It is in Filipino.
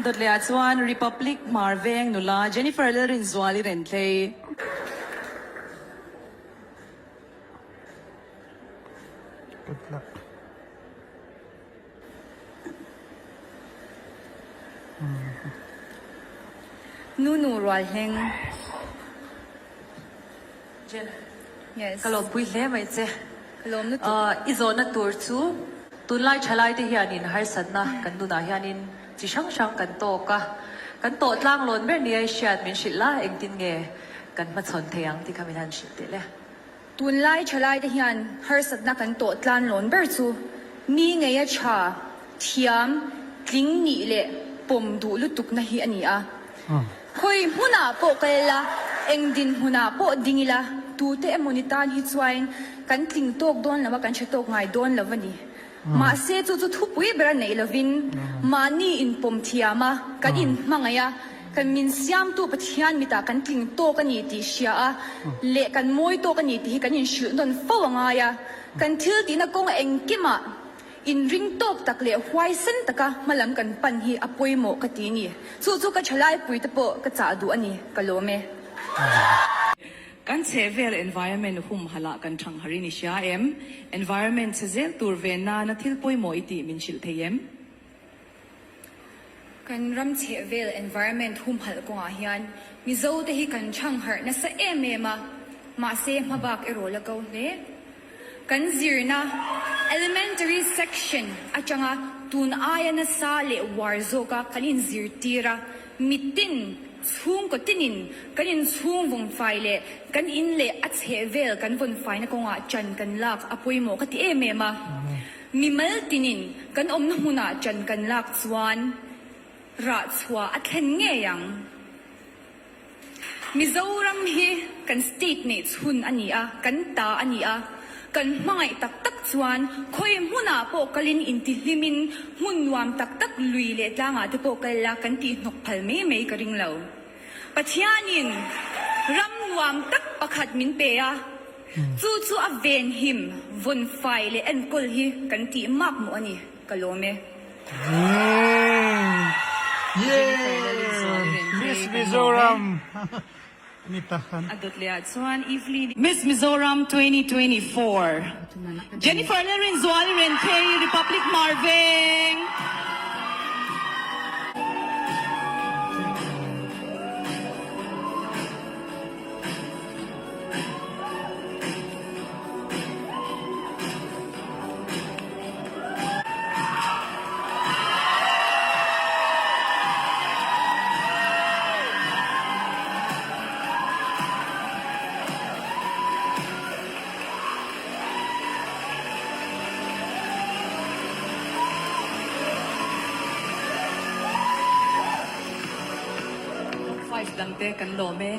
Dot le chuan Republic Marveng nula Jennifer Lerin Zwali rentlei. Good luck. Nunu Rolheng. Jen, Yes. kalau pui le mai che. Kalom nu tu. Izona tur chu tunlai chalai te hianin har satna kan duna hianin chi sang sang kan to ka kan to tlang lon ber ni ai shat min shilla eng tin nge kan ma chon theyang ti kamin han shit te le. Tun lai chalai te hian har sat na kan to tlan lon ber chu mi nge ya cha thiam tling ni le pom du lu tuk na hi ani a. Khoi huna po kala eng din huna po dingila tu te monitan hi chuain kan tling tok don lawa kan chatok ngai don lawani. Ma se chu chu thu pui bera nei lovin ma ni in pom thiama kan in mangaya kan min siam tu pathian mita kan tling to kan ni ti sia a le kan moi to kan ni ti kan in shu don fawanga ya kan thil ti na kong eng kima in ring tok tak le huai san taka malam kan pan hi apoi mo ka ti ni chu chu ka chalai pui te po ka cha du ani kalome Kan sevel environment hum hala kan thang harini sha em environment sezel tur ve na na thil poi mo iti min shil theyem. kan ram che vel environment hum hal ko nga hian mi zo te hi kan chang har na sa em ma se mabak ero la ko ne kan zirna elementary section achanga tun aya na sa le warzo ka kanin zirtira mitin chung ko tinin kanin chung vong faile kan in le at che vel kan von fai na ko nga chan kan lak apoi mo ka ti emema mi mal tinin kan om na huna chan kan lak chuan ra chua at hen nge yang Mizoram hi kan state ne chun ani a kan ta ani a kan mangai tak tak chuan khoi huna po kalin inti limin munwam tak tak lui le tlanga te po kala kan ti nok phal me me ka ring lo pathianin ram nuam tak pakhat min pe a chu chu a ven him von fai le en kol hi kan ti mak mo ani kalome Miss Mizoram. Nitahan. Adot le chuan Evelyn Miss Mizoram 2024. Jennifer Lerin Zwali rentlei Republic Marveng. Five dang te kan lo me.